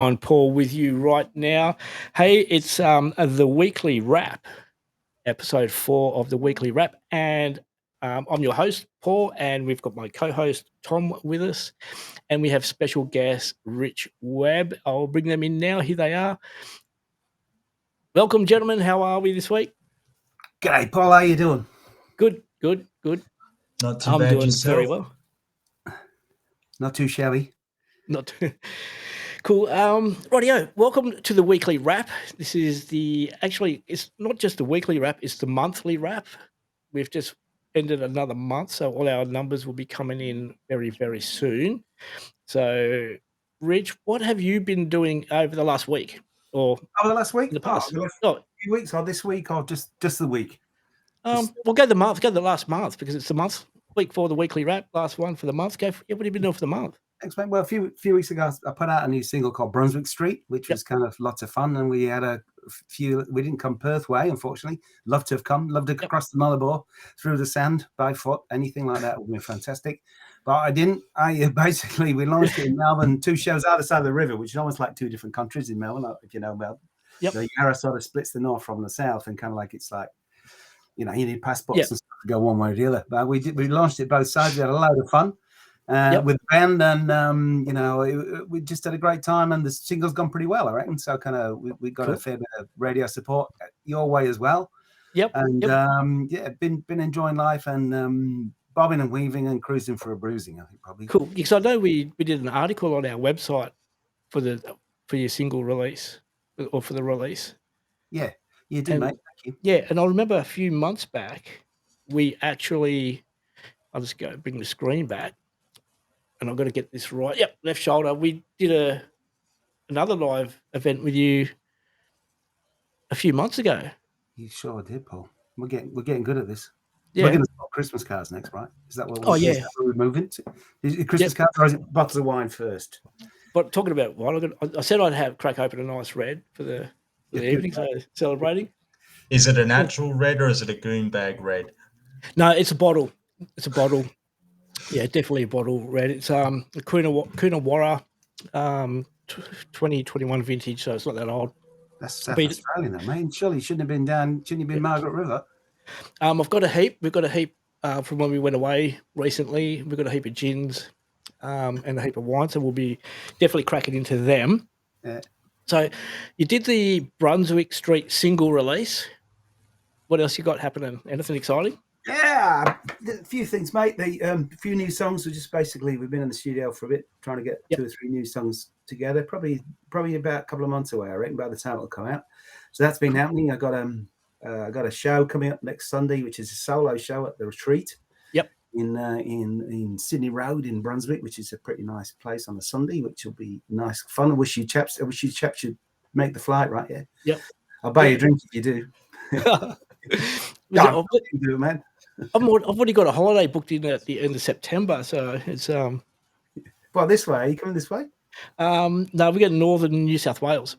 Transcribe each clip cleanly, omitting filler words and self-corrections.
On Paul with you right now. Hey, it's the weekly wrap, episode 4 of the weekly wrap, and I'm your host Paul, and we've got my co-host Tom with us, and we have special guest Rich Webb. I'll bring them in now. Here they are. Welcome, gentlemen. How are we this week? G'day, Paul. How you doing? Good. Not too I'm bad doing yourself. very well. Not too shabby. Not too cool. Rightio, welcome to the weekly wrap. This is it's not just the weekly wrap, it's the monthly wrap. We've just ended another month, so all our numbers will be coming in very, very soon. So, Rich, what have you been doing over the last week? Or the last week? in the past? The last few weeks, or this week, or just the week? We'll go the last month, because it's the month. Week 4, the weekly wrap, last one for the month. What have you been doing for the month? Thanks, mate. Well, a few weeks ago, I put out a new single called Brunswick Street, which was kind of lots of fun. And we had a few, we didn't come Perth way, unfortunately. Love to have come, love to cross the Nullarbor through the sand by foot, anything like that would be fantastic. But I didn't. Basically, we launched it in Melbourne, 2 shows either side of the river, which is almost like 2 different countries in Melbourne, if you know Melbourne. Yep. The Yarra sort of splits the north from the south, and kind of like it's like, you need passports and stuff to go one way or the other. But we launched it both sides. We had a load of fun with the band, and we just had a great time. And the single's gone pretty well, I reckon. So kind of we got a fair bit of radio support your way as well. Yep. And been enjoying life and bobbing and weaving and cruising for a bruising, I think probably. Cool. Because I know we did an article on our website for your single release or for the release. Yeah. You did, mate. Thank you. Yeah, and I remember a few months back, we actually, I'll just bring the screen back, and I've got to get this right. Yep, left shoulder. We did another live event with you a few months ago. You sure did, Paul. We're getting good at this. Yeah. We're going to start Christmas cards next, right? Is that what we're moving to? Is it Christmas cards, or is it bottles of wine first? But talking about wine, I said I'd crack open a nice red for the evening, so celebrating. Is it an actual red or is it a goon bag red? No, it's a bottle. Yeah, definitely a bottle red. It's a Coonawarra 2021 vintage, so it's not that old. That's South Australian, though, mate. Surely you shouldn't have been Margaret River. I've got a heap. We've got a heap from when we went away recently. We've got a heap of gins and a heap of wine, so we'll be definitely cracking into them. Yeah. So you did the Brunswick Street single release. What else you got happening? Anything exciting? Yeah, a few things, mate. A few new songs. We've been in the studio for a bit, trying to get 2 or 3 new songs together. Probably about a couple of months away, I reckon, by the time it'll come out. So that's been happening. I got a show coming up next Sunday, which is a solo show at the Retreat. Yep. In Sydney Road in Brunswick, which is a pretty nice place on a Sunday, which will be nice fun. I wish you chaps should make the flight, right? Yeah. Yep. I'll buy you a drink if you do. I've do it, man. I've already got a holiday booked in at the end of September, so it's Well, this way. Are you coming this way? No, we're getting northern New South Wales.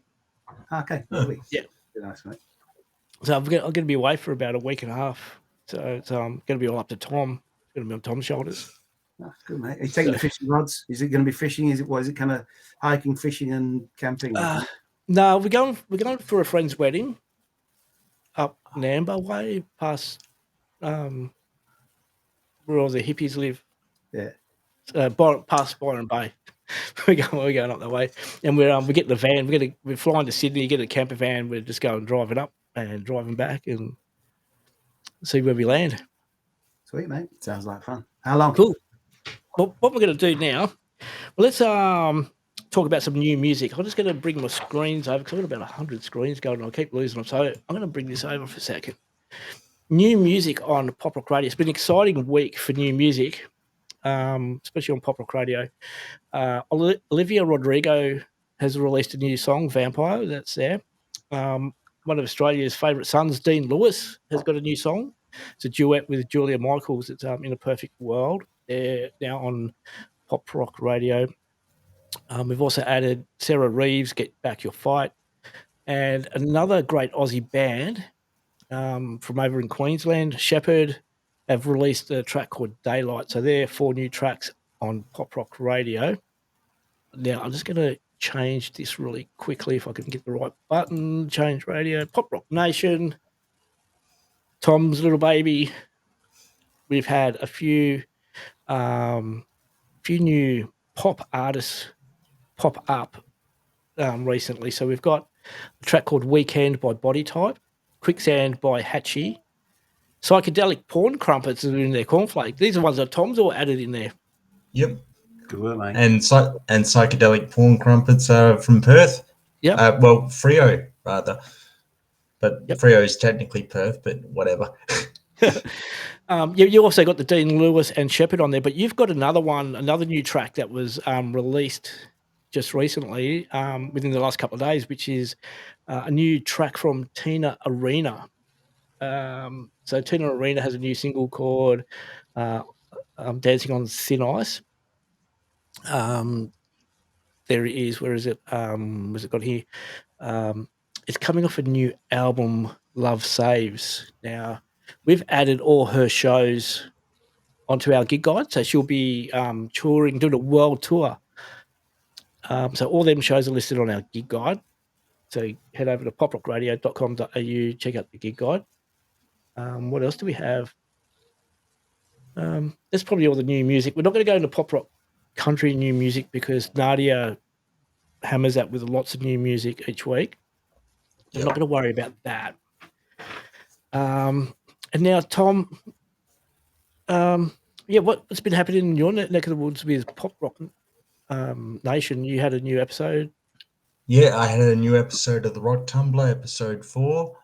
Okay, lovely. Yeah, nice, mate. So I'm going to be away for about a week and a half. So it's going to be all up to Tom. It's going to be on Tom's shoulders. Oh, good, mate. Are you taking the fishing rods? Is it going to be fishing? Is it kind of hiking, fishing, and camping? No, we're going for a friend's wedding up Nambour way, past where all the hippies live. Yeah. Past Byron Bay. we're going up that way, and we're getting the van. We're flying to Sydney, get a camper van. We're just going driving up and driving back and see where we land. Sweet, mate. Sounds like fun. How long? Cool. Well, what we're going to do now, let's talk about some new music. I'm just going to bring my screens over because I've got about 100 screens going on. I keep losing them, so I'm going to bring this over for a second. New music on Pop Rock Radio. It's been an exciting week for new music, especially on Pop Rock Radio. Olivia Rodrigo has released a new song, Vampire. That's there. One of Australia's favourite sons, Dean Lewis, has got a new song. It's a duet with Julia Michaels. It's In a Perfect World. They're now on Pop Rock Radio. We've also added Sarah Reeves, Get Back Your Fight, and another great Aussie band from over in Queensland, Shepherd, have released a track called Daylight. So there are 4 new tracks on Pop Rock Radio. Now, I'm just going to change this really quickly if I can get the right button. Change radio. Pop Rock Nation. Tom's little baby. We've had a few new pop artists pop up recently. So we've got a track called Weekend by Body Type, Quicksand by Hatchie, Psychedelic Porn Crumpets are in their Cornflake. These are ones that Tom's all added in there. Yep. Good work, mate. And Psychedelic Porn Crumpets are from Perth. Yep. Well, Freo, rather. But Yep. Freo is technically Perth, but whatever. You also got the Dean Lewis and Shepherd on there, but you've got another new track that was released just recently within the last couple of days, which is a new track from Tina Arena. So Tina Arena has a new single called Dancing on Thin Ice. There it is. Where is it? Where's it got here? It's coming off a new album, Love Saves. Now, we've added all her shows onto our gig guide. So she'll be touring, doing a world tour. So all them shows are listed on our gig guide. So head over to poprockradio.com.au, check out the gig guide. What else do we have? That's probably all the new music. We're not going to go into pop rock country new music because Nadia hammers that with lots of new music each week. We're not going to worry about that. And now, Tom, what's been happening in your neck of the woods with Pop Rock Nation? You had a new episode. Yeah, I had a new episode of the Rock Tumbler, episode 4.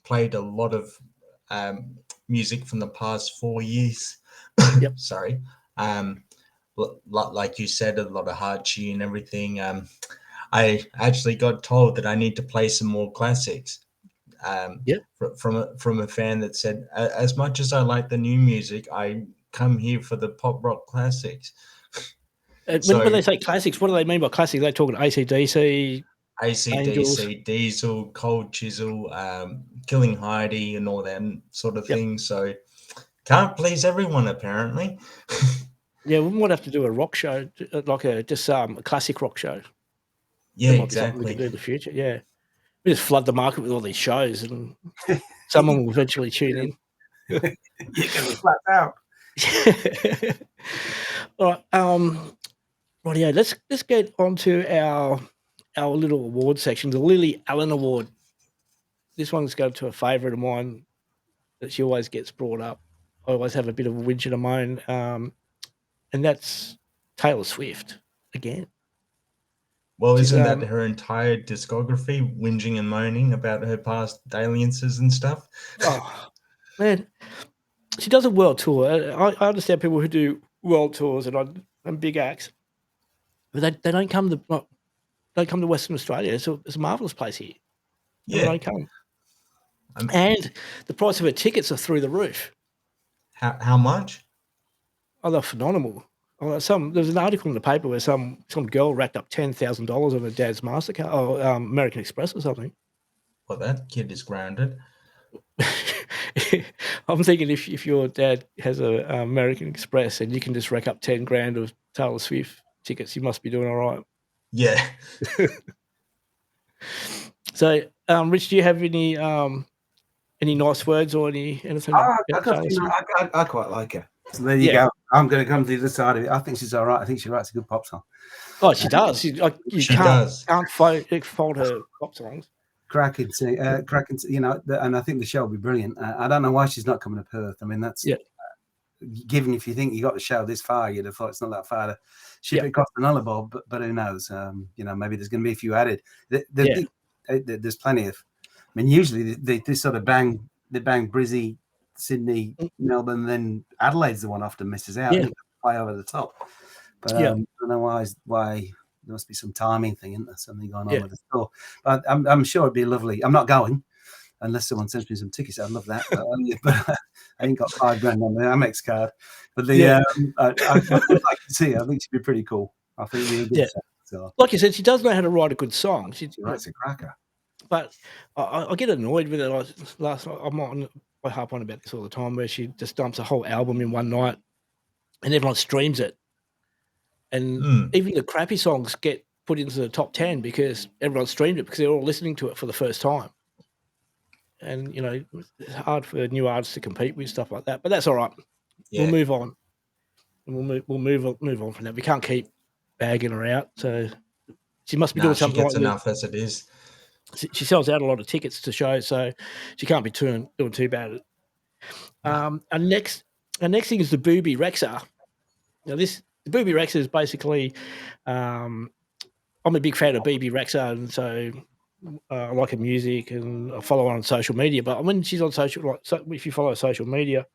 Played a lot of music from the past 4 years. Yep. Sorry. Like you said, a lot of Hachi and everything. I actually got told that I need to play some more classics. From a fan that said, as much as I like the new music, I come here for the pop rock classics. When they say classics, what do they mean by classics? They're talking AC/DC, Diesel, Cold Chisel, Killing Heidi, and all that sort of thing. So can't please everyone, apparently. Yeah, we might have to do a rock show, like a classic rock show. Yeah, That exactly. we can do in the future. Yeah, we just flood the market with all these shows, and someone will eventually tune in. You're going to be flat out. All right. Rightio, let's get on to our little award section, the Lily Allen Award. This one's going to a favourite of mine that she always gets brought up. I always have a bit of a whinge and a moan, and that's Taylor Swift again. Well, isn't that her entire discography, whinging and moaning about her past dalliances and stuff? Oh, man. She does a world tour. I understand people who do world tours and big acts, but they don't come to Western Australia. It's a marvellous place here. Yeah. They don't come. And the price of her tickets are through the roof. How much? Oh, they're phenomenal. There's an article in the paper where some girl racked up $10,000 on her dad's MasterCard or American Express or something. Well, that kid is grounded. I'm thinking if your dad has a American Express and you can just rack up $10,000 of Taylor Swift tickets, you must be doing all right. Yeah. So, Rich, do you have any nice words or anything? I quite like her. So there you go. I'm going to come to the other side of it. I think she's all right. I think she writes a good pop song. Oh, she does. You can't fault her pop songs. Cracking, and I think the show will be brilliant. I don't know why she's not coming to Perth. I mean, that's given if you think you got the show this far, you'd have thought it's not that far to ship it across the Nullarbor, but who knows? Maybe there's going to be a few added. There's plenty of. I mean, usually they sort of bang Brizzy, Sydney, Melbourne, then Adelaide's the one often misses out. Yeah. Play over the top. But I don't know why. There must be some timing thing, isn't there? Something going on with the store. But I'm sure it'd be lovely. I'm not going unless someone sends me some tickets. I'd love that. But I ain't got $5,000 on the Amex card. But I'd like to see her. I think she'd be pretty cool. I think it'd be a good set, so. Like you said, she does know how to write a good song. She writes a cracker. But I get annoyed with it. Last night, I harp on about this all the time, where she just dumps a whole album in one night and everyone streams it. And even the crappy songs get put into the top 10 because everyone streamed it because they're all listening to it for the first time. And, you know, it's hard for new artists to compete with stuff like that. But that's all right. Yeah. We'll move on. And we'll move on from that. We can't keep bagging her out. So she must be doing something she gets right. enough as it is. She sells out a lot of tickets to shows, so she can't be doing too bad. Our next thing is the Booby Rexa. Now the Booby Rexa is basically, I'm a big fan of BB Rexa, and so I like her music and I follow her on social media. But when she's on if you follow social media,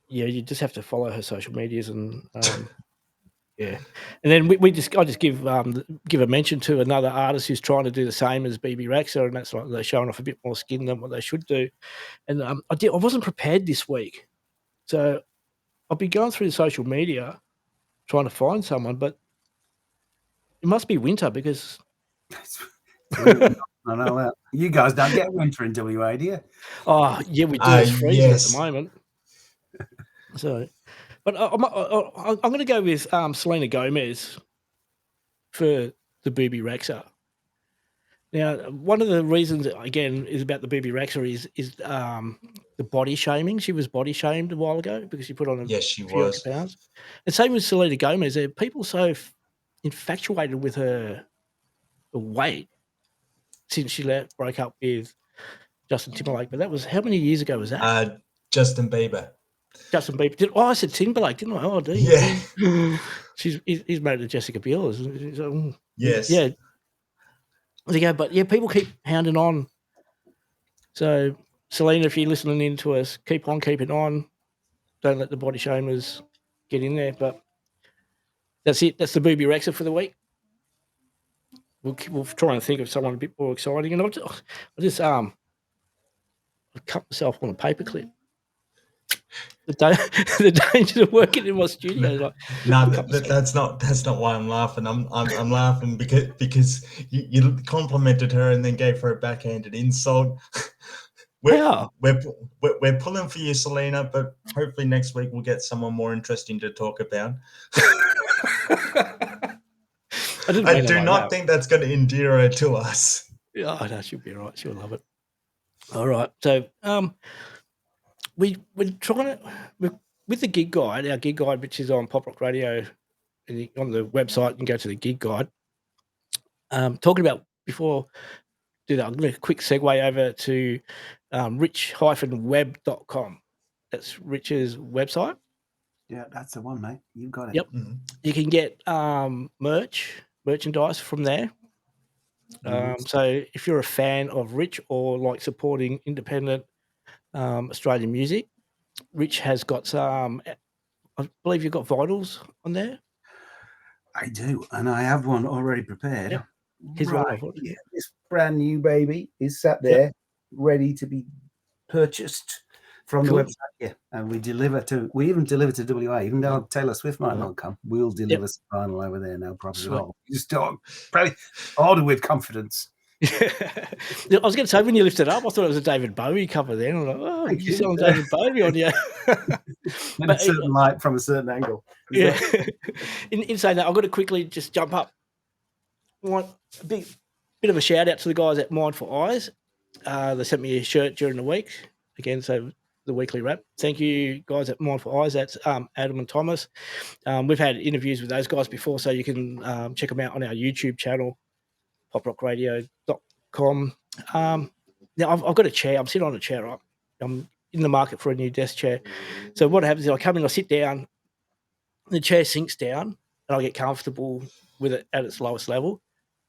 you just have to follow her social medias and. Yeah, and then I just give a mention to another artist who's trying to do the same as BB Rexa, and that's like they're showing off a bit more skin than what they should do. And I wasn't prepared this week, so I'll be going through the social media trying to find someone, but it must be winter because I know that. You guys don't get winter in WA, do you? Oh yeah, we do. It's freezing yes. at the moment. So. But I'm going to go with Selena Gomez for the Booby Rexa. Now, one of the reasons, again, is about the Booby Rexa is the body shaming. She was body shamed a while ago because she put on Yes, she few was. extra pounds. And same with Selena Gomez. There are people so infatuated with her weight since she broke up with Justin Timberlake. But that was, how many years ago was that? Justin Bieber. Justin Bieber. I said Timberlake, didn't I? Oh, do you? Yeah. He's married to Jessica Biel. Yes. Yeah. There you go. But yeah, people keep hounding on. So, Selena, if you're listening in to us, keep on keeping on. Don't let the body shamers get in there. But that's it. That's the Booby Rexa for the week. We'll try and think of someone a bit more exciting. And I just cut myself on a paperclip. The danger of working in my studio. That's not why I'm laughing. I'm laughing because you complimented her and then gave her a backhanded insult. We're pulling for you, Selena, but hopefully next week we'll get someone more interesting to talk about. I do not think that's going to endear her to us. Yeah, no, she'll be all right. She'll love it. All right. So we're trying to with the gig guide, our gig guide, which is on Pop Rock Radio, and on the website, you can go to the gig guide. Talking about before, do that. I'm going to quick segue over to rich-web.com. That's Rich's website. Yeah, that's the one, mate. You've got it. Yep. Mm-hmm. You can get merchandise from there. So if you're a fan of Rich or like supporting independent Australian music, Rich has got some, I believe you've got vinyls on there. I do, and I have one already prepared. Yep. Here's right. Yeah, this brand new baby is sat there, ready to be purchased from the website. Yeah, and we even deliver to WA, even though Taylor Swift might not come. We'll deliver some vinyl over there, no problem at all. Just probably order with confidence. I was going to say, when you lifted it up, I thought it was a David Bowie cover then. I'm like, oh, you're selling David Bowie on you. But a certain light from a certain angle. Yeah. In saying that, I've got to quickly just jump up. I want a bit of a shout out to the guys at Mindful Eyes. They sent me a shirt during the week. Again, so the weekly wrap. Thank you, guys at Mindful Eyes. That's Adam and Thomas. We've had interviews with those guys before, so you can check them out on our YouTube channel, poprockradio.com. Now, I've got a chair. I'm sitting on a chair, right? I'm in the market for a new desk chair. So what happens is I come in, I sit down, the chair sinks down, and I get comfortable with it at its lowest level.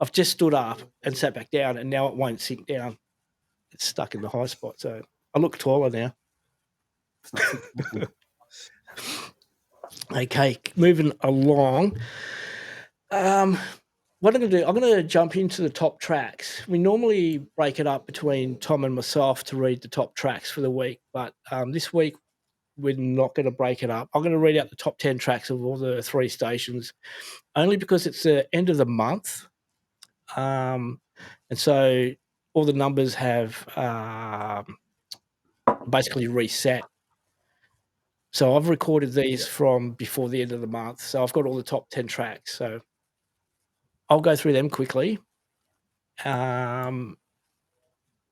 I've just stood up and sat back down, and now it won't sink down. It's stuck in the high spot. So I look taller now. Okay, moving along. What I'm going to do, I'm going to jump into the top tracks. We normally break it up between Tom and myself to read the top tracks for the week, but this week we're not going to break it up. I'm going to read out the top 10 tracks of all the 3 stations, only because it's the end of the month. And so all the numbers have basically reset. So I've recorded these from before the end of the month. So I've got all the top 10 tracks. So I'll go through them quickly and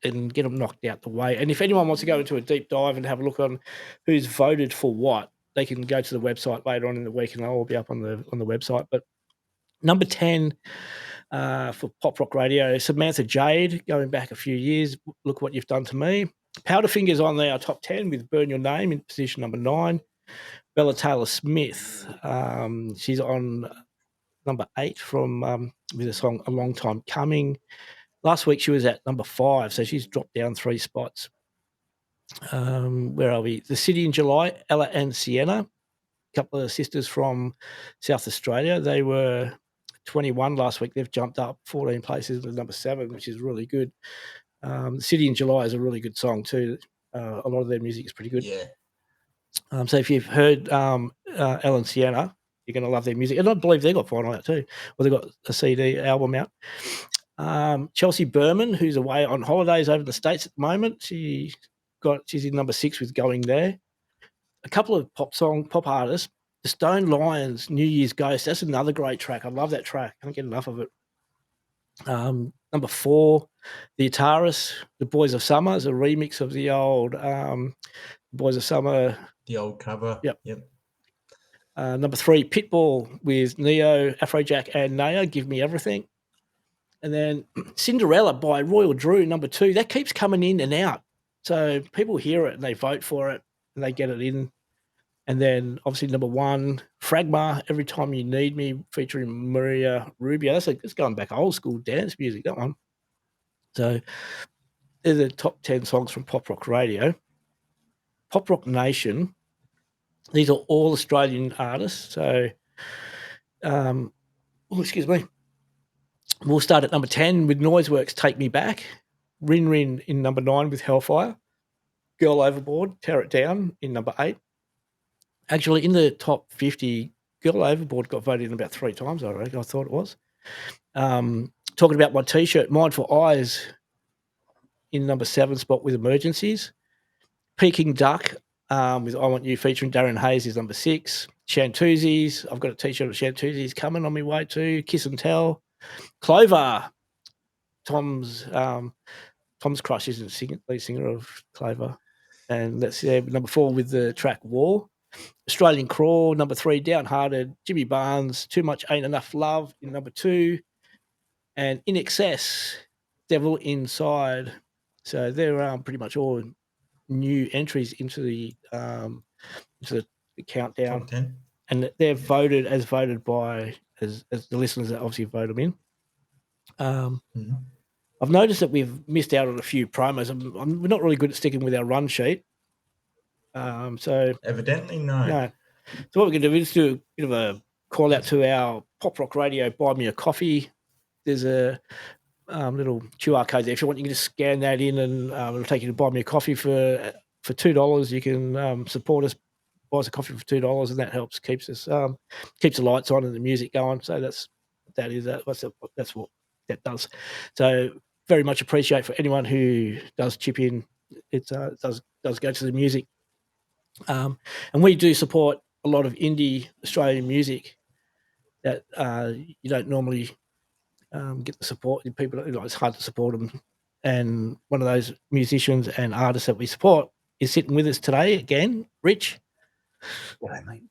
get them knocked out the way. And if anyone wants to go into a deep dive and have a look on who's voted for what, they can go to the website later on in the week, and they'll all be up on the website. But number 10 for Pop Rock Radio, Samantha Jade, going back a few years. Look What You've Done to Me. Powderfinger's on our top 10 with Burn Your Name in position number 9. Bella Taylor Smith, she's on number 8 from with the song A Long Time Coming. Last week she was at number 5, so she's dropped down 3 spots. Where are we? The City in July, Ella and Sienna, a couple of sisters from South Australia. They were 21 last week. They've jumped up 14 places to number 7, which is really good. The City in July is a really good song too. A lot of their music is pretty good. Yeah. So if you've heard Ella and Sienna, you're going to love their music. And I believe they got vinyl out too. Well, they got a CD album out. Chelsea Berman, who's away on holidays over the States at the moment. She's in number 6 with Going There. A couple of pop artists. The Stone Lions, New Year's Ghost. That's another great track. I love that track. I can't get enough of it. Number 4, The Ataris, The Boys of Summer, is a remix of the old Boys of Summer. The old cover. Yep. Yep. Number 3, Pitbull with Neo, Afrojack, and Naya, Give Me Everything. And then Cinderella by Royal Drew, number 2. That keeps coming in and out. So people hear it and they vote for it and they get it in. And then obviously number 1, Fragma, Every Time You Need Me, featuring Maria Rubio. That's going back old school dance music, that one. So they're the top 10 songs from Pop Rock Radio. Pop Rock Nation, these are all Australian artists. So, excuse me. We'll start at number 10 with Noiseworks, Take Me Back. Rin Rin in number 9 with Hellfire. Girl Overboard, Tear It Down in number 8. Actually, in the top 50, Girl Overboard got voted in about 3 times, I reckon. I thought it was. Talking about my T-shirt, Mindful Eyes in number 7 spot with Emergencies. Peking Duck with I Want You featuring Darren Hayes is number 6. Shantuzis, I've got a T-shirt of Shantuzis coming on my way too. Kiss and Tell. Clover, Tom's crush is the lead singer of Clover. And that's number 4 with the track War. Australian Crawl, number 3, Downhearted. Jimmy Barnes, Too Much Ain't Enough Love in number 2. And In Excess, Devil Inside. So they're pretty much all new entries into the countdown. Top 10. And they're voted by as the listeners that obviously vote them in. I've noticed that we've missed out on a few promos. We're not really good at sticking with our run sheet. So evidently no. So what we're going to do is do a bit of a call out to our Pop Rock Radio Buy Me a Coffee. There's a little QR code there. If you want, you can just scan that in, and it'll take you to Buy Me a Coffee for $2. You can support us, buy us a coffee for $2, and that helps keeps the lights on and the music going. So that's what that does. So very much appreciate for anyone who does chip in. It does go to the music, and we do support a lot of indie Australian music that you don't normally get the support. People, it's hard to support them. And one of those musicians and artists that we support is sitting with us today again, Rich. G'day, mate.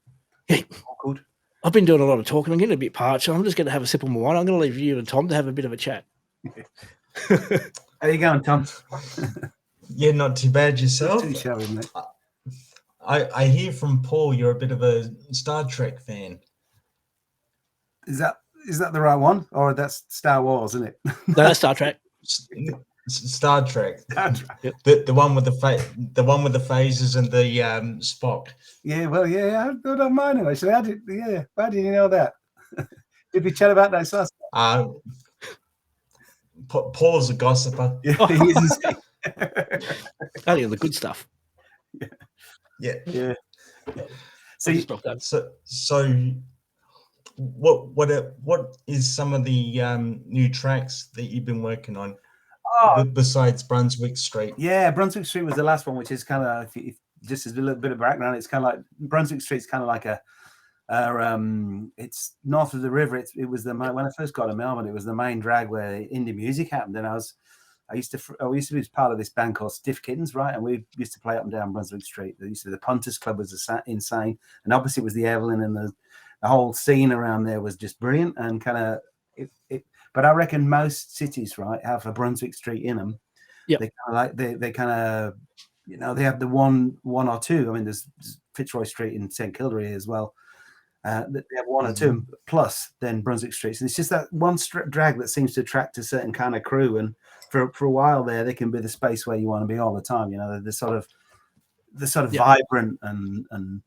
Yeah. All good. I've been doing a lot of talking. I'm getting a bit parched. So I'm just going to have a sip of my wine. I'm going to leave you and Tom to have a bit of a chat. How you going, Tom? Yeah, not too bad yourself. Too shabby, mate. I hear from Paul you're a bit of a Star Trek fan. Is that the right one, or that's Star Wars, isn't it? No, that's Star Trek. Star Trek. Yep. The one with the phases and the Spock. Yeah, well, yeah, I don't mind it actually. How did you know that? Did we chat about that last time? Paul's a gossiper. Yeah, he is. Only the good stuff. Yeah. So what is some of the new tracks that you've been working on besides Brunswick Street? Yeah, Brunswick Street was the last one, which is kind of, if just as a little bit of background, it's kind of like Brunswick Street's kind of like a It's north of the river. It was when I first got to Melbourne, it was the main drag where indie music happened, and I used to be part of this band called Stiff Kittens, right? And we used to play up and down Brunswick Street. There used to be the Punters Club was insane, and obviously it was the Evelyn, and the whole scene around there was just brilliant and kind of it. But I reckon most cities, right, have a Brunswick Street in them. Yeah, they kind of they have the one or two. I mean, there's Fitzroy Street in St Kilda as well. They have one or two plus then Brunswick Streets, and it's just that one drag that seems to attract a certain kind of crew. And for a while there, they can be the space where you want to be all the time. They're sort of vibrant and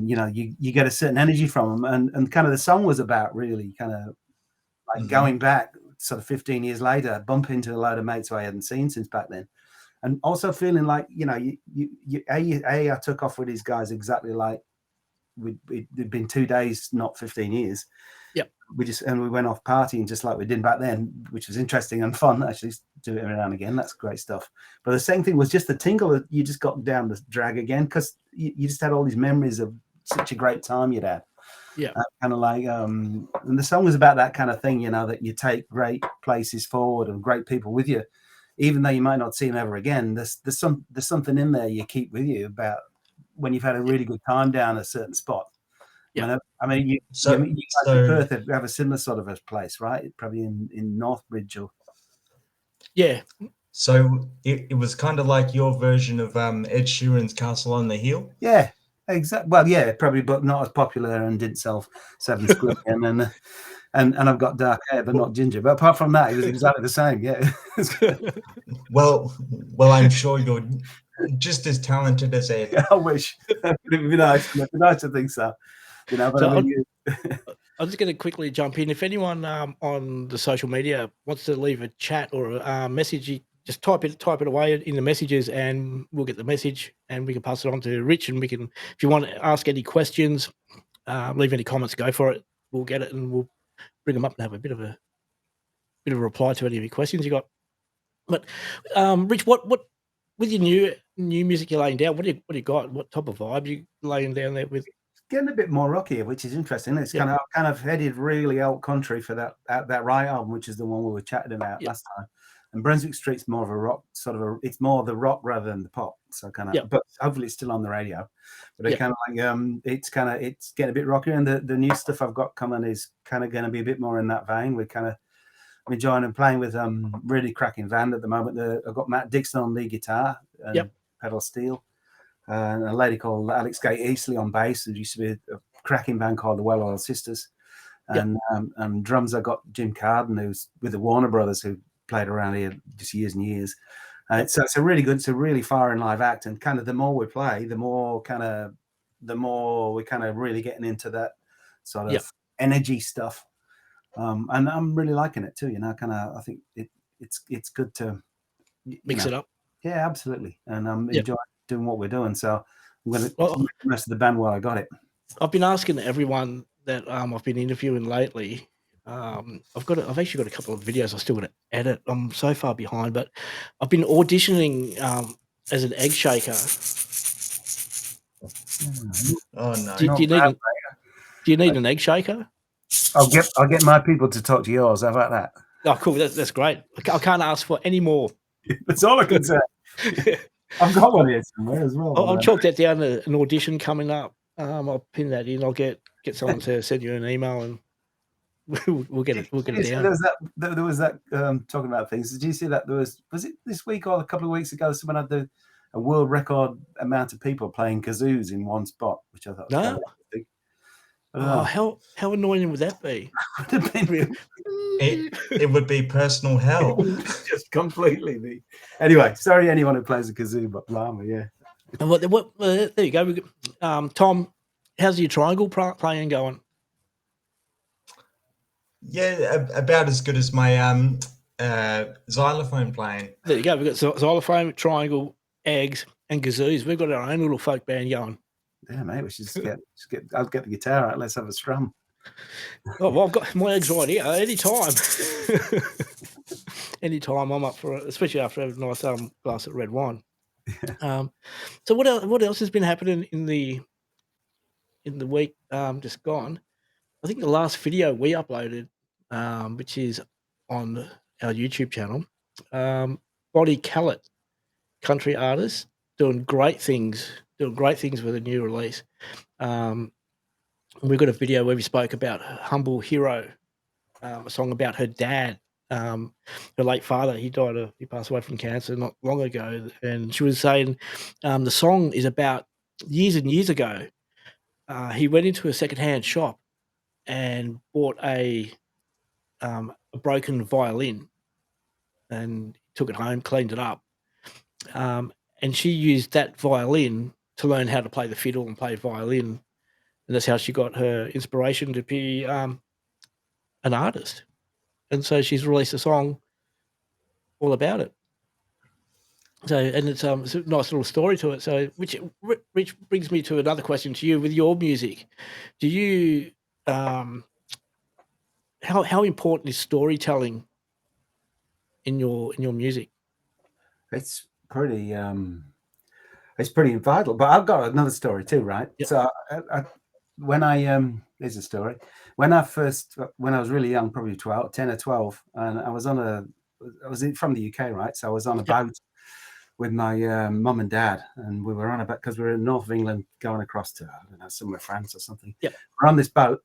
you get a certain energy from them. And kind of the song was about really kind of like going back sort of 15 years later, bump into a load of mates who I hadn't seen since back then, and also feeling like I took off with these guys exactly like. It'd been 2 days, not 15 years. Yep. We went off partying just like we did back then, which was interesting and fun. Actually, do it every now and again. That's great stuff. But the same thing was just the tingle that you just got down the drag again because you just had all these memories of such a great time you'd had. Yeah. Kind of like, and the song was about that kind of thing, that you take great places forward and great people with you, even though you might not see them ever again. There's something in there you keep with you about when you've had a really good time down a certain spot. Yeah. I mean, you guys in Perth have a similar sort of a place, right? Probably in Northbridge or. Yeah. So it was kind of like your version of Ed Sheeran's Castle on the Hill. Yeah, exactly. Well, yeah, probably, but not as popular and didn't sell 7 squid. and I've got dark hair, but not ginger. But apart from that, it was exactly the same. Yeah. well, I'm sure you're just as talented as Ed. I wish. It'd be nice. It'd be nice to think so. But so I'm just going to quickly jump in. If anyone on the social media wants to leave a chat or a message, you just type it away in the messages, and we'll get the message, and we can pass it on to Rich. And we can, if you want to ask any questions, leave any comments, go for it. We'll get it, and we'll bring them up and have a bit of a reply to any of your questions you got. But Rich, what with your new music you're laying down, what do you got? What type of vibe you laying down there with? Getting a bit more rocky, which is interesting. It's kind of headed really out country for that Right album, which is the one we were chatting about last time. And Brunswick Street's more of a rock, it's more the rock rather than the pop. So kind of, but hopefully it's still on the radio. But it kind of like it's getting a bit rockier, and the new stuff I've got coming is kind of going to be a bit more in that vein. I'm enjoying and playing with really cracking band at the moment. I've got Matt Dixon on lead guitar and pedal steel. And a lady called Alex Gate Eastley on bass. There used to be a cracking band called the Well Oiled Sisters. And drums, I got Jim Carden, who's with the Warner Brothers, who played around here just years and years. So it's a really fire live act. And kind of the more we play, the more we're kind of really getting into that sort of energy stuff. And I'm really liking it too. I think it's good to mix it up. Yeah, absolutely. And I'm enjoying doing what we're doing, so I'm going to make the rest of the band while I got it. I've been asking everyone that I've been interviewing lately. I've actually got a couple of videos I still got to edit. I'm so far behind, but I've been auditioning as an egg shaker. Oh no! Do you need an egg shaker? I'll get my people to talk to yours. How about that? Oh, cool. That's great. I can't ask for any more. That's all I can say. I've got one here somewhere as well. I'll chalk that down to an audition coming up. I'll pin that in. I'll get someone to send you an email, and we'll get it down. There was that talking about things. Did you see that? Was it this week or a couple of weeks ago? Someone had a world record amount of people playing kazoos in one spot, which I thought. No. How annoying would that be? It would be personal hell. Just completely. Anyway, sorry anyone who plays a kazoo, but blimey, yeah. And there you go. Tom, how's your triangle playing going? Yeah, about as good as my xylophone playing. There you go. We've got xylophone, triangle, eggs, and kazoos. We've got our own little folk band going. Yeah, mate. We should I'll get the guitar out. Let's have a strum. Oh, well, I've got my eggs right here. Anytime. Anytime I'm up for it, especially after a nice glass of red wine. So what else has been happening in the in the week just gone. I think the last video we uploaded, which is on our YouTube channel, Bonnie Callett, country artist, doing great things with a new release. And we've got a video where we spoke about Humble Hero, a song about her dad, her late father. He passed away from cancer not long ago. And she was saying the song is about years and years ago. He went into a secondhand shop and bought a broken violin and took it home, cleaned it up. And she used that violin to learn how to play the fiddle and play violin. And that's how she got her inspiration to be an artist. And so she's released a song all about it. So, and it's a nice little story to it. So, which brings me to another question to you with your music. Do you, how important is storytelling in your music? It's pretty vital. But I've got another story too, right? Yep. So here's a story. When I was really young, probably 10 or 12, and I was from the UK, right? So I was on a boat with my mum and dad, and we were on a boat because we were in north of England going across to, I don't know, somewhere, France or something. Yeah. We're on this boat,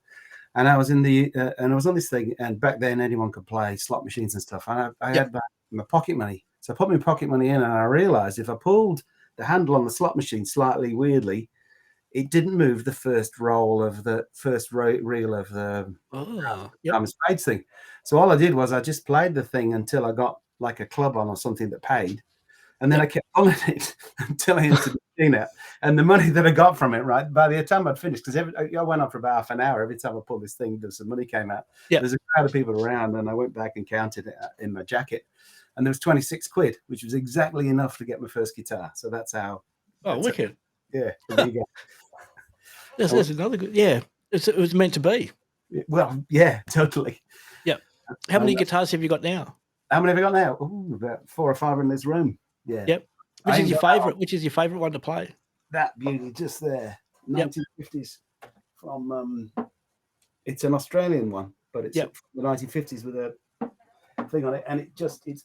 and I was on this thing, and back then anyone could play slot machines and stuff. And I had my pocket money. So I put my pocket money in, and I realized if I pulled the handle on the slot machine slightly weirdly, it didn't move the first reel of the Diamond Spades thing. So all I did was I just played the thing until I got like a club on or something that paid. And then I kept pulling it until I entered the machine out. And the money that I got from it, right, by the time I'd finished, because I went on for about half an hour. Every time I pulled this thing, some money came out. Yeah. There's a crowd of people around, and I went back and counted it in my jacket. And there was 26 quid, which was exactly enough to get my first guitar. So that's how. Oh, wicked. Yeah. There you go. That's another good. Yeah. It was meant to be. Well, yeah, totally. Yeah. How many guitars have you got now? How many have I got now? Ooh, about 4 or 5 in this room. Yeah. Yep. Which is your favorite? Which is your favorite one to play? That beauty just there, 1950s from. It's an Australian one, but it's the 1950s with a thing on it, and it's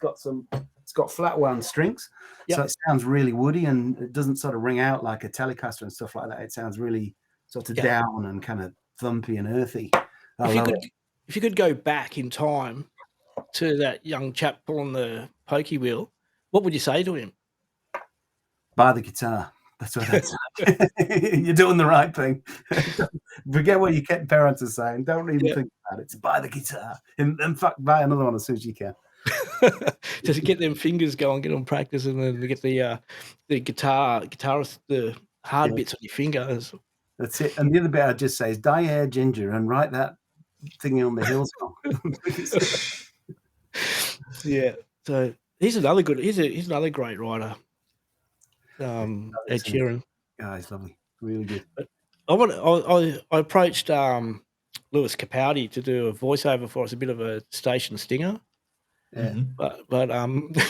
got flat wound strings, so it sounds really woody, and it doesn't sort of ring out like a Telecaster and stuff like that. It sounds really sort of down and kind of thumpy and earthy. If you could go back in time to that young chap pulling the pokey wheel, what would you say to him? Buy the guitar. That's what that's. You're doing the right thing. Forget what your parents are saying. Don't even think about it. Buy the guitar and buy another one as soon as you can. Just get them fingers going, get them practice, and then get the guitarist, the hard bits on your fingers. That's it. And the other bit I'd just say is dye hair ginger and write that thingy on the hill song. Yeah. So he's another great writer. Ed Sheeran. Yeah, he's lovely. Really good. But I approached Lewis Capaldi to do a voiceover for us, a bit of a station stinger. Yeah. But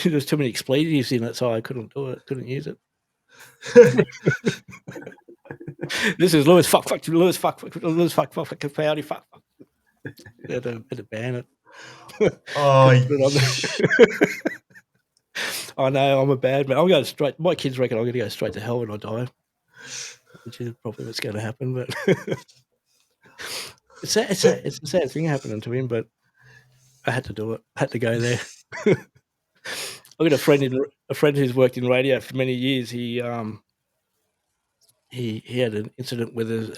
there's too many expletives in it, so I couldn't do it, couldn't use it. This is Lewis fuck Capaldi fuck. Had to ban it. I know, I'm a bad man. I'm going straight. My kids reckon I'm going to go straight to hell when I die, which is probably what's going to happen. But it's a sad thing happening to him. But I had to do it. I had to go there. I've got a friend who's worked in radio for many years. He had an incident with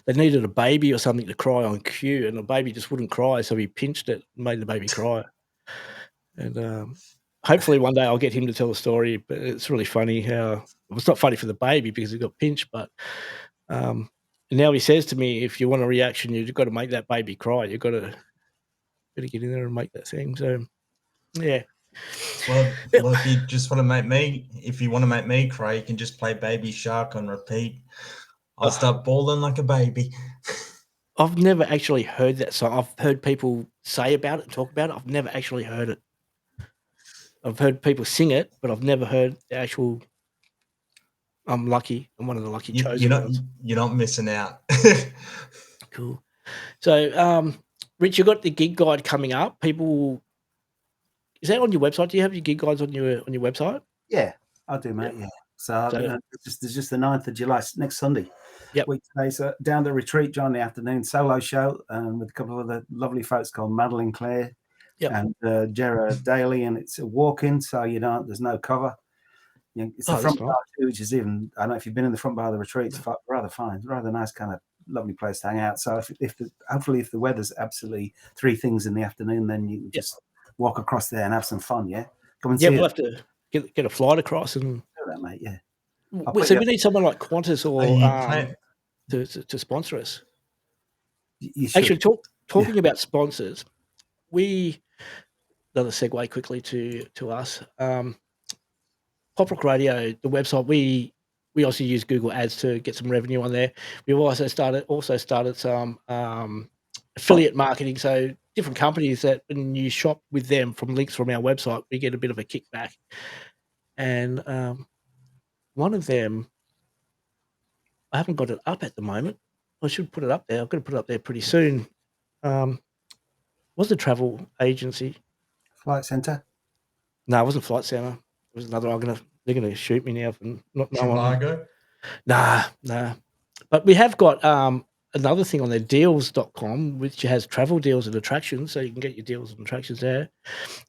they needed a baby or something to cry on cue, and the baby just wouldn't cry, so he pinched it and made the baby cry. And hopefully one day I'll get him to tell the story, but it's really funny how it's not funny for the baby because he got pinched, but now he says to me, if you want a reaction, you've got to make that baby cry. You've got to get in there and make that thing. So, yeah. Well, if you just want to if you want to make me cry, you can just play Baby Shark on repeat. I'll start bawling like a baby. I've never actually heard that song. I've heard people say about it and talk about it. I've never actually heard it. I've heard people sing it, but I've never heard the actual. I'm lucky. I'm one of the lucky You're chosen not ones. you're not missing out. Cool. So, Rich, you got the gig guide coming up. People, is that on your website? Do you have your gig guides on your website? Yeah, I do, mate. Yeah. So it's just the 9th of July, next Sunday. Yep. Week today, so down the retreat, John, the afternoon solo show with a couple of other lovely folks called Madeline Clare and Gerard Daly, and it's a walk-in, so there's no cover. It's the front bar too, which is even. I don't know if you've been in the front bar of the retreat. It's rather fine. It's rather nice, kind of lovely place to hang out. So hopefully if the weather's absolutely 3 things in the afternoon, then you can just walk across there and have some fun. Yeah, come and see. We'll have to get a flight across and do that, mate. Yeah. So we need someone like Qantas or to sponsor us. You should. Actually, talking about sponsors, another segue quickly to us. Pop Rock Radio, the website, we also use Google Ads to get some revenue on there. We've also started some affiliate marketing. So different companies that when you shop with them from links from our website, we get a bit of a kickback. And one of them, I haven't got it up at the moment. I should put it up there. I've got to put it up there pretty soon. Was the travel agency? Flight Centre? No, it wasn't Flight Centre. It was another. They're gonna shoot me now for not knowing. Chicago? Nah. But we have got another thing on there, deals.com, which has travel deals and attractions, so you can get your deals and attractions there.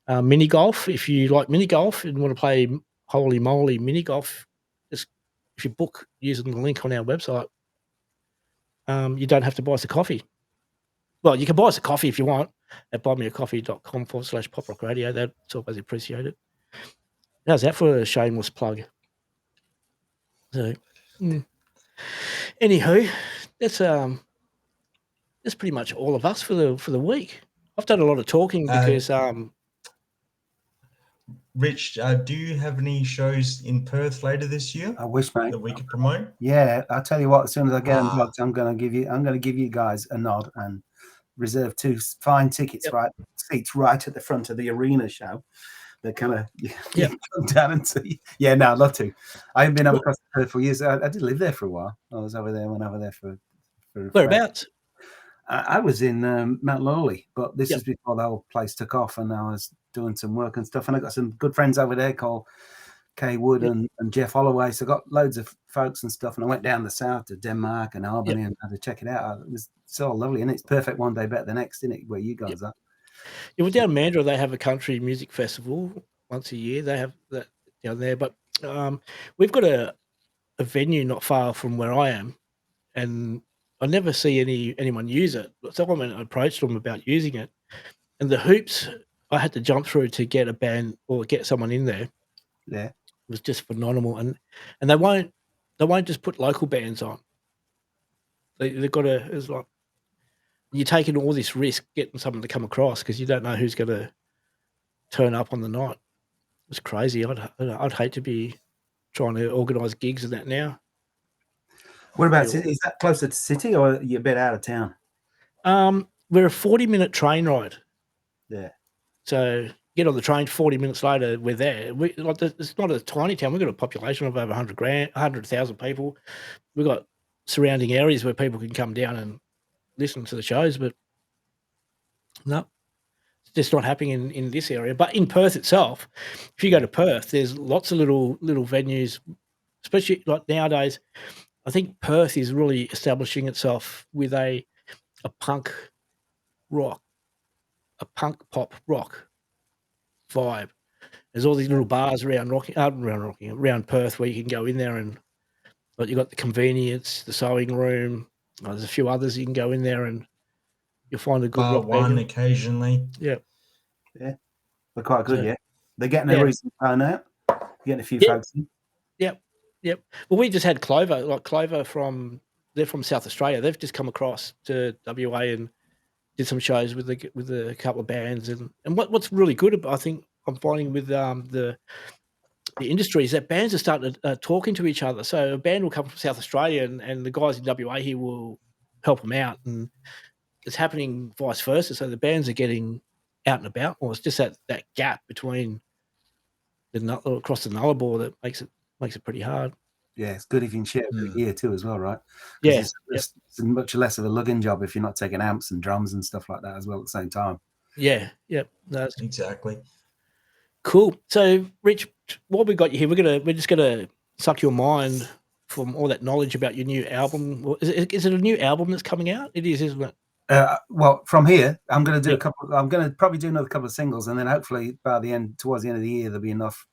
Mini golf, if you like mini golf and want to play holy moly mini golf, if you book using the link on our website, you don't have to buy us a coffee. Well, you can buy us a coffee if you want at buymeacoffee.com/poprockradio. That's always appreciated. How's that for a shameless plug? So, anywho, that's pretty much all of us for the week. I've done a lot of talking because Rich, do you have any shows in Perth later this year? I wish, mate, that we could promote. Yeah, I'll tell you what. As soon as I get them booked, I'm going to give you guys a nod and reserve 2 fine tickets, seats right at the front of the arena show. They're kind of come down and see. Yeah, no, I'd love to. I haven't been over across Perth for years. I did live there for a while. I was over there. Went over there for whereabouts? I was in Mount Lawley, but this is before the whole place took off, and I was doing some work and stuff. And I got some good friends over there called Kay Wood and Jeff Holloway. So I got loads of folks and stuff. And I went down the south to Denmark and Albany and had to check it out. It was so lovely, and it's perfect one day better than next, isn't it? Where you guys are. Yeah, well, down Mandurah they have a country music festival once a year. They have that down there, but we've got a venue not far from where I am, and I never see anyone use it. So I went and approached them about using it, and the hoops I had to jump through to get a band or get someone in there. Yeah, it was just phenomenal, and they won't just put local bands on. They've got to. It's like you're taking all this risk getting someone to come across because you don't know who's going to turn up on the night. It's crazy. I'd hate to be trying to organise gigs and that now. Whereabouts is that? Closer to city, or are you a bit out of town? We're a 40-minute train ride. Yeah. So get on the train. 40 minutes later, we're there. It's not a tiny town. We've got a population of over 100,000 people. We've got surrounding areas where people can come down and listen to the shows, but no, it's just not happening in this area. But in Perth itself, if you go to Perth, there's lots of little venues, especially like nowadays. I think Perth is really establishing itself with a punk rock, a punk pop rock vibe. There's all these little bars around Perth where you can go in there and like you got the Convenience, the Sewing Room. There's a few others you can go in there and you'll find a good Bar rock One venue. occasionally. Yeah, they're quite good. So, they're getting a recent phone out. Getting a few folks in. Yep. Well, we just had Clover. Like Clover they're from South Australia. They've just come across to WA and did some shows with a couple of bands. And what's really good, I think, I'm finding with the industry is that bands are starting to talking to each other. So a band will come from South Australia and the guys in WA here will help them out, and it's happening vice versa. So the bands are getting out and about more. It's just that gap between across the Nullarbor that makes it pretty hard. Yeah, it's good if you can share with gear too as well, right? Yeah, it's much less of a lugging job if you're not taking amps and drums and stuff like that as well at the same time. Yeah, no, exactly. Cool. So, Rich, what we got you here, we're just gonna suck your mind from all that knowledge about your new album. Is it a new album that's coming out? It is, isn't it? Well, from here, I'm going to do a couple. I'm going to probably do another couple of singles, and then hopefully towards the end of the year, there'll be enough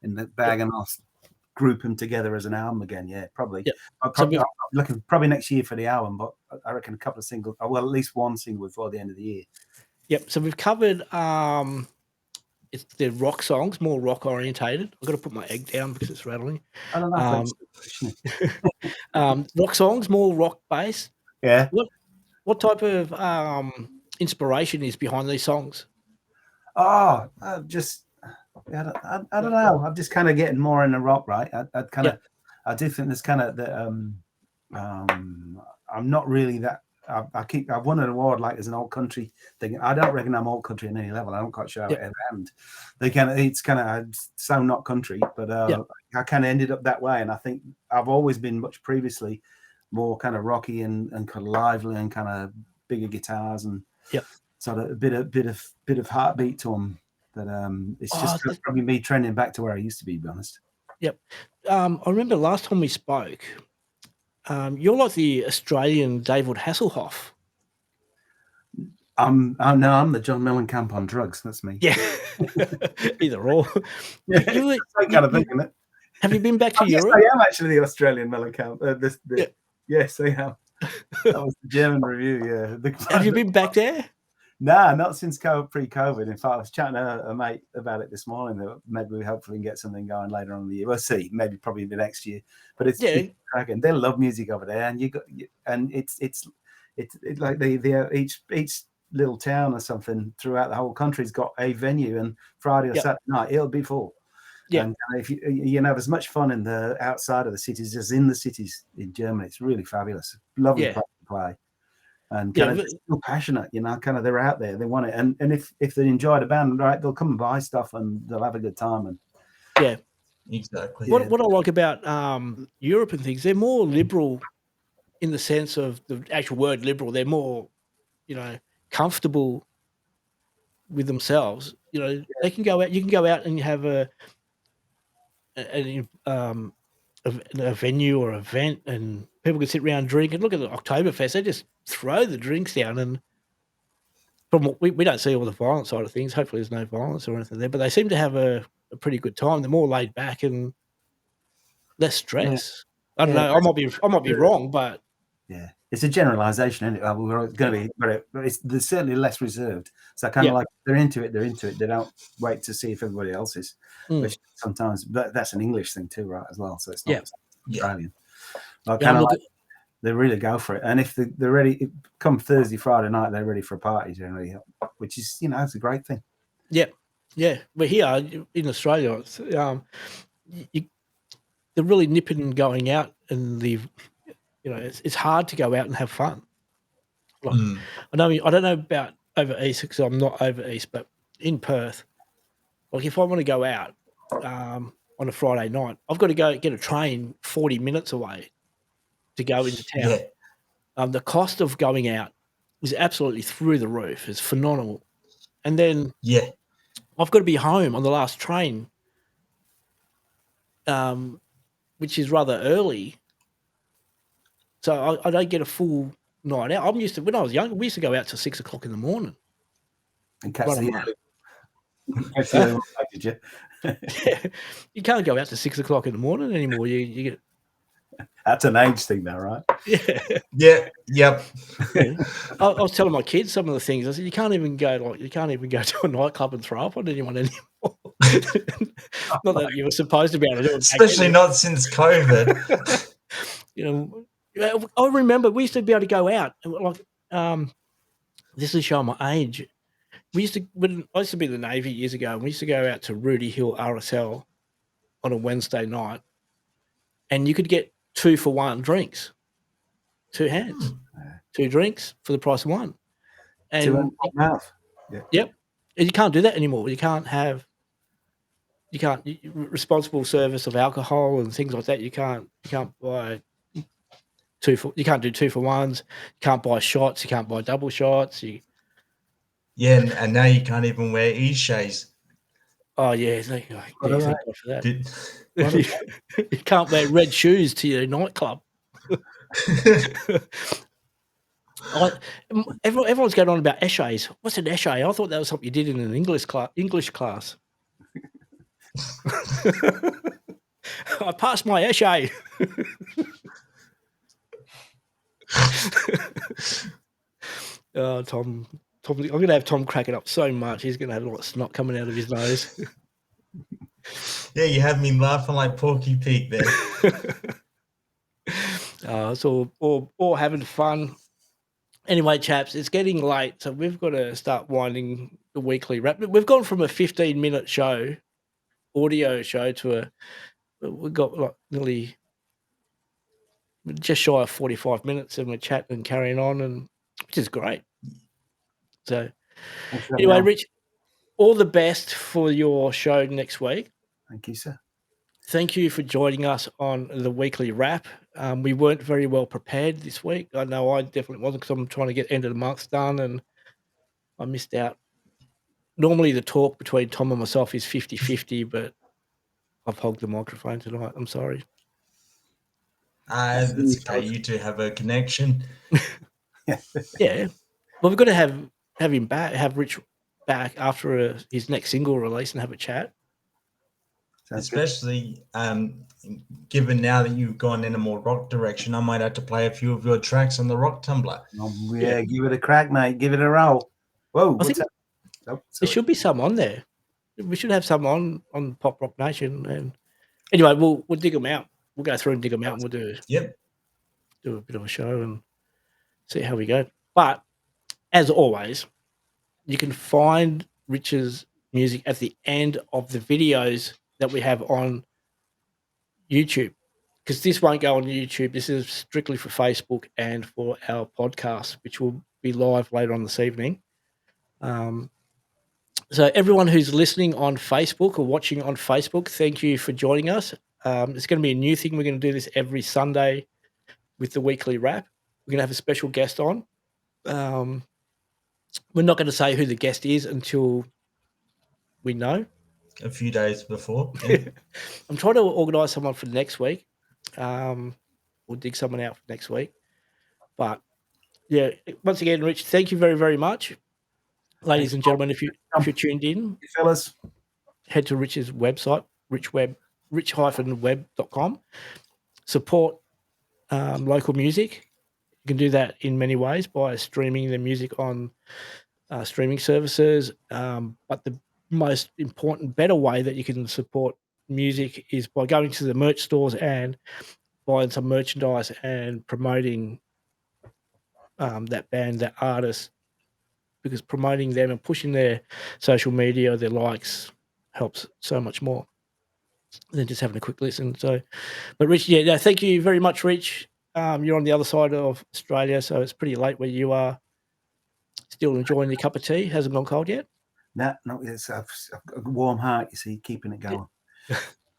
in the bag, and I'll group them together as an album again. Yeah, probably. I'm looking probably next year for the album, but I reckon a couple of singles. Well, at least one single before the end of the year. Yep. So we've covered it's the rock songs, more rock orientated. I've got to put my egg down because it's rattling. I don't know. Rock songs, more rock based. Yeah. What type of inspiration is behind these songs? Oh, I don't know. I'm just kind of getting more in the rock, right? I do think there's kind of the I'm not really that. I've won an award like as an old country thing. I don't reckon I'm old country on any level. I'm not quite sure how it ever happened. It's kind of so not country, but I kind of ended up that way. And I think I've always been much previously more kind of rocky and kind of lively and kind of bigger guitars and sort of a bit of heartbeat to them. That it's just probably me trending back to where I used to be honest. Yep. I remember last time we spoke. You're like the Australian David Hasselhoff. I'm the John Mellencamp on drugs. That's me. Yeah, either or. Kind of thing, isn't it? Have you been back to Europe? Yes, I am actually the Australian Mellencamp. Yes, I am. That was the German review. Yeah. Have you been back there? Nah, not since pre-COVID. In fact, I was chatting to a mate about it this morning. That maybe we hopefully can get something going later on in the year. We'll see. Maybe probably the next year. But it's cracking. They love music over there, and it's like each little town or something throughout the whole country's got a venue, and Friday or Saturday night it'll be full. Yeah, and if you have as much fun in the outside of the cities as in the cities in Germany, it's really fabulous. Lovely place to play. And kind of still passionate, kind of they're out there, they want it, and if they enjoy the band, right, they'll come and buy stuff and they'll have a good time. And exactly. What I like about Europe and things, they're more liberal in the sense of the actual word liberal. They're more, comfortable with themselves. They can go out. You can go out and have a venue or event, and people can sit around and drink and look at the Oktoberfest. They just throw the drinks down, and from what we don't see all the violent side of things. Hopefully, there's no violence or anything there, but they seem to have a pretty good time. They're more laid back and less stress. I don't know. I might be wrong, but it's a generalization, isn't it? We're going to be, but they're certainly less reserved. So kind of like they're into it. They don't wait to see if everybody else is. Which sometimes, but that's an English thing too, right? As well. So it's not Australian. Like kind of like they really go for it, and if they're ready, come Thursday, Friday night, they're ready for a party generally, which is it's a great thing. Yeah. But here in Australia, they're really nipping and going out and leave. It's hard to go out and have fun. Like, I don't know about over east because I'm not over east, but in Perth, like if I want to go out on a Friday night, I've got to go get a train 40 minutes away to go into town. The cost of going out is absolutely through the roof. It's phenomenal. And then I've got to be home on the last train, which is rather early. So I don't get a full night out. I'm used to, when I was younger, we used to go out till 6 o'clock in the morning. And catch the you can't go out to 6 o'clock in the morning anymore. You get. That's an age thing, though, right? Yep. I was telling my kids some of the things. I said, you can't even go to a nightclub and throw up on anyone anymore. Not that you were supposed to be able to do it. Especially not since COVID. I remember we used to be able to go out and this is showing my age. I used to be in the Navy years ago, and we used to go out to Rudy Hill RSL on a Wednesday night, and you could get 2 for 1 drinks, 2 hands, 2 drinks for the price of 1. And mouth. Yep. And you can't do that anymore. You can't have You can't responsible service of alcohol and things like that. You can't buy you can't do 2-for-1s. You can't buy shots. You can't buy double shots. Yeah, and now you can't even wear e-shays. Oh yeah, thank God for that. You can't wear red shoes to your nightclub. Everyone's going on about essays. What's an essay? I thought that was something you did in an English class. I passed my essay. Oh, Tom, I'm going to have Tom cracking up so much. He's going to have a lot of snot coming out of his nose. Yeah, you have me laughing like Porky Pig there. It's all having fun. Anyway, chaps, it's getting late, so we've got to start winding the weekly wrap. We've gone from a 15-minute show, audio show, to we've got like nearly just shy of 45 minutes, and we're chatting and carrying on, and which is great. So, anyway, Rich, all the best for your show next week. Thank you, sir. Thank you for joining us on the weekly wrap. We weren't very well prepared this week. I know I definitely wasn't, because I'm trying to get end of the month done, and I missed out. Normally the talk between Tom and myself is 50-50, but I've hogged the microphone tonight. I'm sorry. That's okay. You two have a connection. Yeah. Well, we've got to have him back, have Rich back after his next single release and have a chat. Especially given now that you've gone in a more rock direction, I might have to play a few of your tracks on the Rock Tumbler. Oh, yeah, give it a crack, mate. Give it a roll. Whoa, what's that? There should be some on there. We should have some on Pop Rock Nation. And anyway, we'll dig them out. We'll go through and dig them out, and we'll do a bit of a show and see how we go. But as always, you can find Rich's music at the end of the videos that we have on YouTube, because this won't go on YouTube. This is strictly for Facebook and for our podcast, which will be live later on this evening. So everyone who's listening on Facebook or watching on Facebook, thank you for joining us. It's going to be a new thing. We're going to do this every Sunday with the weekly wrap. We're going to have a special guest on. We're not going to say who the guest is until we know. A few days before. Yeah. I'm trying to organise someone for next week. We'll dig someone out for next week. But yeah, once again, Rich, thank you very, very much. Ladies and gentlemen, if you're tuned in, fellas, head to Rich's website, rich-web.com. Support local music. You can do that in many ways by streaming the music on streaming services. But the most important, better way that you can support music is by going to the merch stores and buying some merchandise and promoting that band, that artist, because promoting them and pushing their social media, their likes, helps so much more than just having a quick listen. So, but Rich, thank you very much, Rich. You're on the other side of Australia, so it's pretty late where you are. Still enjoying your cup of tea? Hasn't gone cold yet? No, not yet. I've got a warm heart, you see, keeping it going.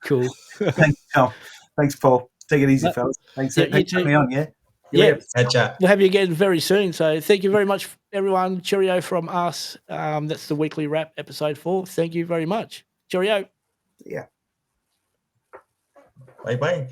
Cool. Thanks, Tom. Thanks, Paul. Take it easy, fellas. Thanks for having me on, We'll have you again very soon. So thank you very much, everyone. Cheerio from us. That's the weekly wrap, episode 4. Thank you very much. Cheerio. Yeah. Bye-bye.